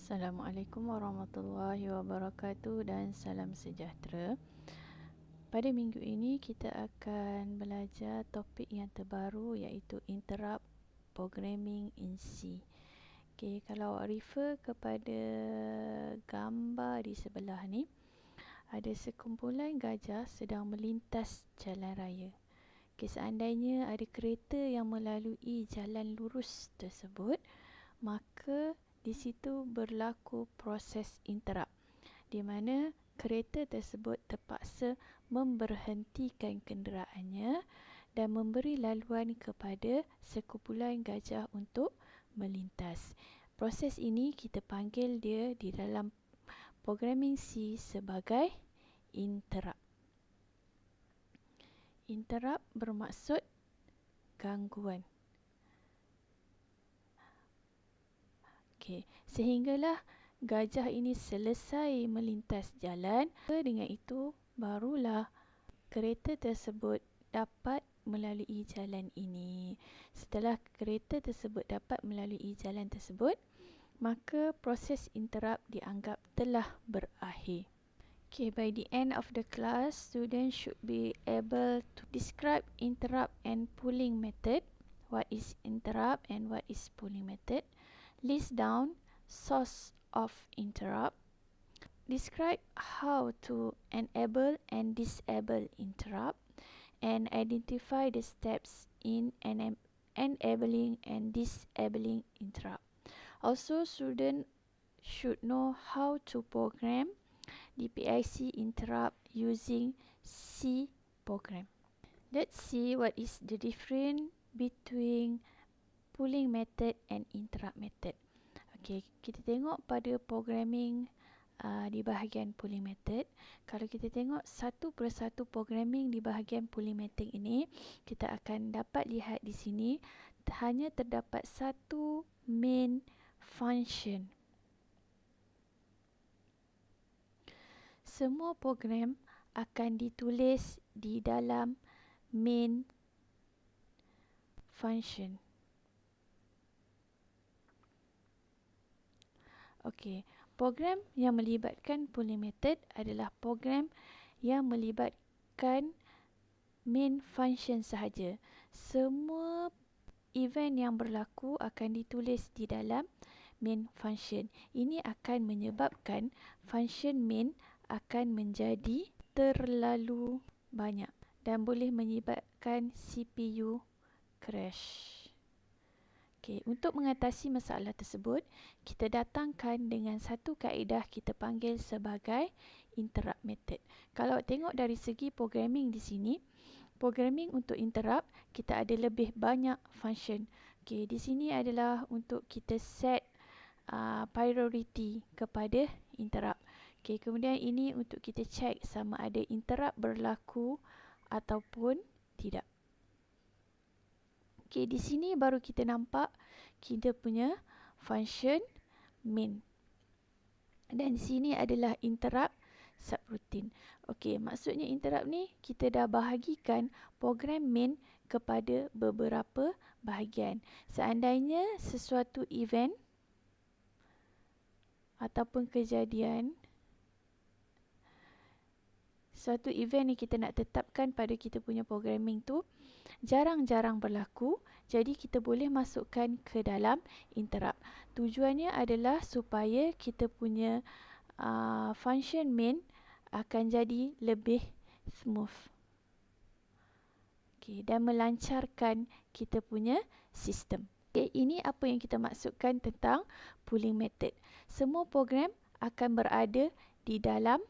Assalamualaikum warahmatullahi wabarakatuh dan salam sejahtera. Pada minggu ini kita akan belajar topik yang terbaru iaitu Interrupt Programming in C. Okey, kalau refer kepada gambar di sebelah ni, ada sekumpulan gajah sedang melintas jalan raya. Okey, seandainya ada kereta yang melalui jalan lurus tersebut, maka di situ berlaku proses interrupt di mana kereta tersebut terpaksa memberhentikan kenderaannya dan memberi laluan kepada sekumpulan gajah untuk melintas. Proses ini kita panggil dia di dalam programming C sebagai interrupt. Interrupt bermaksud gangguan. Okey, sehinggalah gajah ini selesai melintas jalan. Dengan itu, barulah kereta tersebut dapat melalui jalan ini. Setelah kereta tersebut dapat melalui jalan tersebut, maka proses interrupt dianggap telah berakhir. Okay, by the end of the class, students should be able to describe interrupt and pulling method. What is interrupt and what is pulling method? List down source of interrupt. Describe how to enable and disable interrupt, and identify the steps in enabling and disabling interrupt. Also, students should know how to program the PIC interrupt using C program. Let's see what is the difference between pulling method and interrupt method. Okey, kita tengok pada programming di bahagian pulling method. Kalau kita tengok satu persatu programming di bahagian pulling method ini, kita akan dapat lihat di sini hanya terdapat satu main function. Semua program akan ditulis di dalam main function. Okey, program yang melibatkan pulling method adalah program yang melibatkan main function sahaja. Semua event yang berlaku akan ditulis di dalam main function. Ini akan menyebabkan function main akan menjadi terlalu banyak dan boleh menyebabkan CPU crash. Okay, untuk mengatasi masalah tersebut, kita datangkan dengan satu kaedah kita panggil sebagai interrupt method. Kalau tengok dari segi programming di sini, programming untuk interrupt, kita ada lebih banyak function. Okay, di sini adalah untuk kita set priority kepada interrupt. Okay, kemudian ini untuk kita check sama ada interrupt berlaku ataupun tidak. Okay, di sini baru kita nampak kita punya function main. Dan di sini adalah interrupt subroutine. Okey, maksudnya interrupt ni kita dah bahagikan program main kepada beberapa bahagian. Seandainya sesuatu event ataupun kejadian, suatu event ni kita nak tetapkan pada kita punya programming tu jarang-jarang berlaku, jadi kita boleh masukkan ke dalam interrupt. Tujuannya adalah supaya kita punya function main akan jadi lebih smooth. Okay, dan melancarkan kita punya sistem. Okay, ini apa yang kita maksudkan tentang pulling method. Semua program akan berada di dalam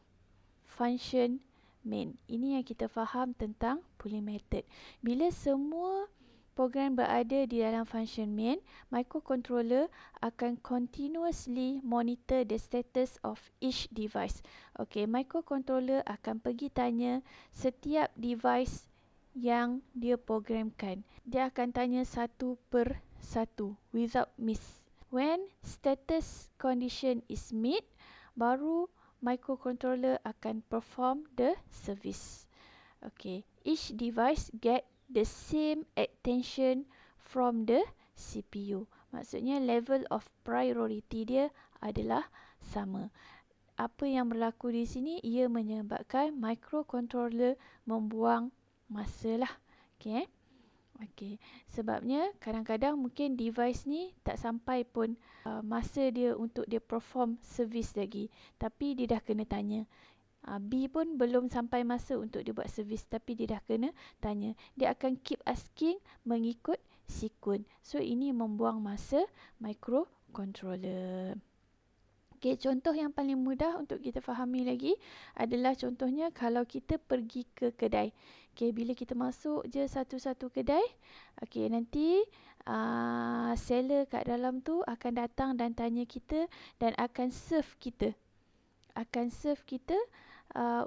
function main. Ini yang kita faham tentang pulling method. Bila semua program berada di dalam function main, microcontroller akan continuously monitor the status of each device. Okey, microcontroller akan pergi tanya setiap device yang dia programkan. Dia akan tanya satu per satu without miss. When status condition is met, baru microcontroller akan perform the service. Okay, each device get the same attention from the CPU. Maksudnya level of priority dia adalah sama. Apa yang berlaku di sini, ia menyebabkan microcontroller membuang masa lah. Okay. Okey, sebabnya kadang-kadang mungkin device ni tak sampai pun masa dia untuk dia perform servis lagi. Tapi dia dah kena tanya. B pun belum sampai masa untuk dia buat servis, tapi dia dah kena tanya. Dia akan keep asking mengikut sekuen. So, ini membuang masa microcontroller. Okay, contoh yang paling mudah untuk kita fahami lagi adalah contohnya kalau kita pergi ke kedai. Okay, bila kita masuk je satu-satu kedai, okay, nanti seller kat dalam tu akan datang dan tanya kita dan akan serve kita.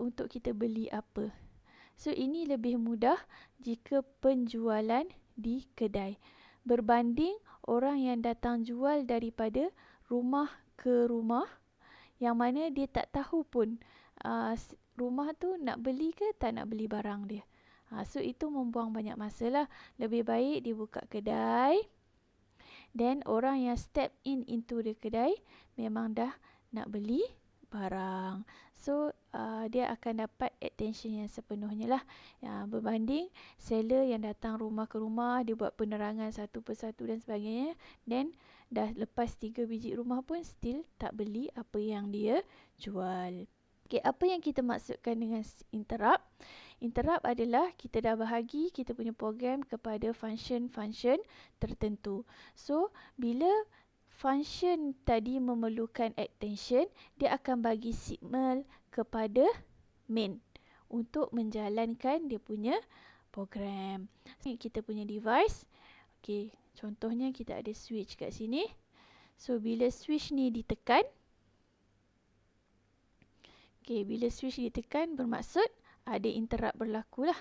Untuk kita beli apa. So, ini lebih mudah jika penjualan di kedai berbanding orang yang datang jual daripada rumah ke rumah, yang mana dia tak tahu pun rumah tu nak beli ke tak nak beli barang dia. So, itu membuang banyak masa lah. Lebih baik dia buka kedai, then orang yang step into the kedai memang dah nak beli barang. So, dia akan dapat attention yang sepenuhnya lah. Berbanding seller yang datang rumah ke rumah, dia buat penerangan satu persatu dan sebagainya. Then, dah lepas 3 biji rumah pun still tak beli apa yang dia jual. Okay, apa yang kita maksudkan dengan interrupt? Interrupt adalah kita dah bahagi kita punya program kepada function-function tertentu. So, bila function tadi memerlukan attention, dia akan bagi signal kepada main untuk menjalankan dia punya program. Kita punya device. Okay, contohnya kita ada switch kat sini. So, bila switch ni ditekan, bila switch ditekan bermaksud ada interrupt berlaku lah.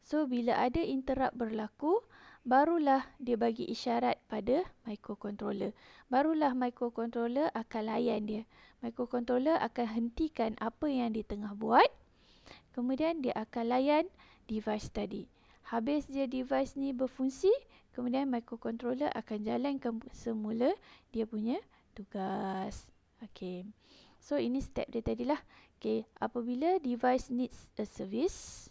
So, bila ada interrupt berlaku, barulah dia bagi isyarat pada microcontroller. Barulah microcontroller akan layan dia. Microcontroller akan hentikan apa yang dia tengah buat. Kemudian dia akan layan device tadi. Habis dia device ni berfungsi, kemudian microcontroller akan jalankan semula dia punya tugas. Okay. So, ini step dia tadilah. Okay, apabila device needs a service,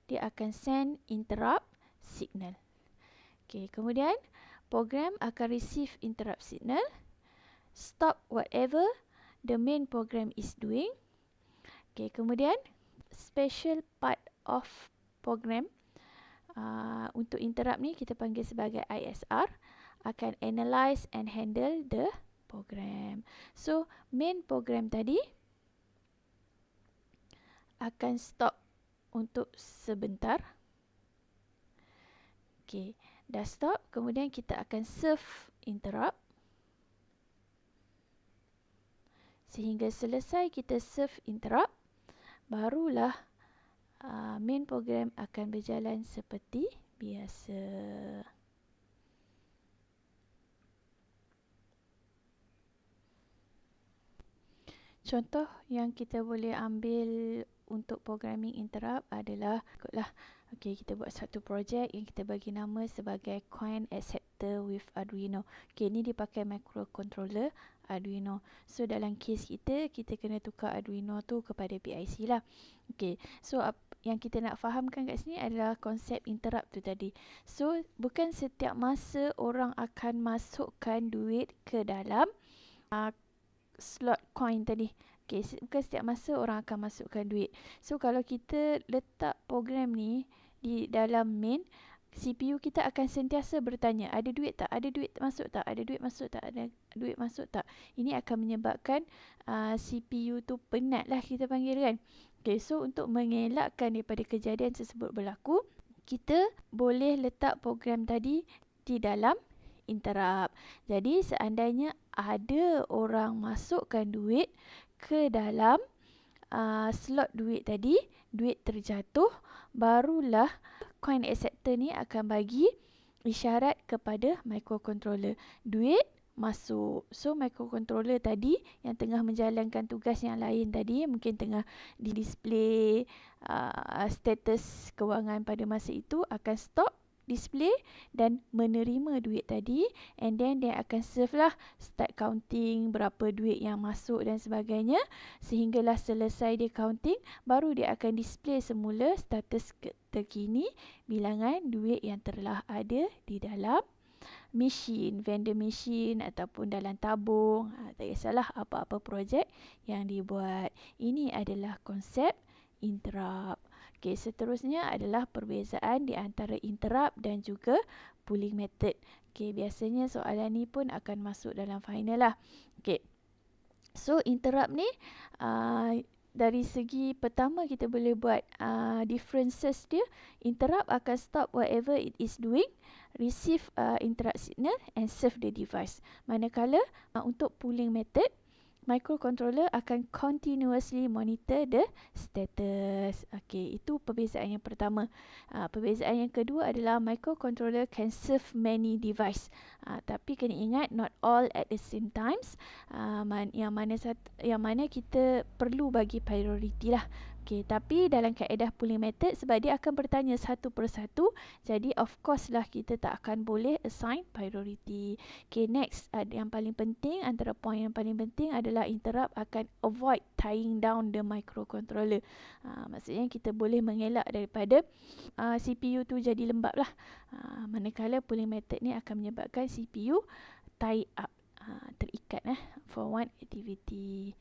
dia akan send interrupt signal. Okay, kemudian program akan receive interrupt signal, stop whatever the main program is doing. Okay, kemudian special part of program untuk interrupt ni kita panggil sebagai ISR, akan analyze and handle the program. So, main program tadi akan stop untuk sebentar. Okay, dah stop. Kemudian kita akan serve interrupt. Sehingga selesai kita serve interrupt, barulah main program akan berjalan seperti biasa. Contoh yang kita boleh ambil untuk programming interrupt adalah okay, kita buat satu projek yang kita bagi nama sebagai coin acceptor with Arduino. Okay, ni dipakai microcontroller Arduino. So, dalam case kita kena tukar Arduino tu kepada PIC lah. Okay, so yang kita nak fahamkan kat sini adalah konsep interrupt tu tadi. So, bukan setiap masa orang akan masukkan duit ke dalam slot coin tadi. Okay, bukan setiap masa orang akan masukkan duit. So, kalau kita letak program ni di dalam main, CPU kita akan sentiasa bertanya, ada duit tak? Ada duit masuk tak? Ada duit masuk tak? Ada duit masuk tak? Ini akan menyebabkan CPU tu penat lah kita panggil kan. Okay, so untuk mengelakkan daripada kejadian tersebut berlaku, kita boleh letak program tadi di dalam interrupt. Jadi, seandainya ada orang masukkan duit ke dalam slot duit tadi, duit terjatuh, barulah coin acceptor ni akan bagi isyarat kepada microcontroller. Duit masuk. So, microcontroller tadi yang tengah menjalankan tugas yang lain tadi, mungkin tengah di display status kewangan pada masa itu, akan stop display dan menerima duit tadi, and then dia akan serve lah start counting berapa duit yang masuk dan sebagainya, sehinggalah selesai dia counting, baru dia akan display semula status terkini bilangan duit yang telah ada di dalam machine, vendor machine ataupun dalam tabung. Tak kisahlah apa-apa projek yang dibuat. Ini adalah konsep interrupt. Okey, seterusnya adalah perbezaan di antara interrupt dan juga pooling method. Okey, biasanya soalan ni pun akan masuk dalam final lah. Okey. So interrupt ni dari segi pertama kita boleh buat differences dia. Interrupt akan stop whatever it is doing, receive interrupt signal and serve the device. Manakala untuk pooling method, microcontroller akan continuously monitor the status. Okey, itu perbezaan yang pertama. Perbezaan yang kedua adalah microcontroller can serve many device. Tapi kena ingat not all at the same times. Yang mana kita perlu bagi priority lah. Okey, tapi dalam kaedah pooling method, sebab dia akan bertanya satu persatu, jadi of course lah kita tak akan boleh assign priority. Okey, next, yang paling penting, antara poin yang paling penting adalah interrupt akan avoid tying down the microcontroller. Maksudnya kita boleh mengelak daripada CPU tu jadi lembab lah. Manakala pooling method ni akan menyebabkan CPU tie up, terikat for one activity.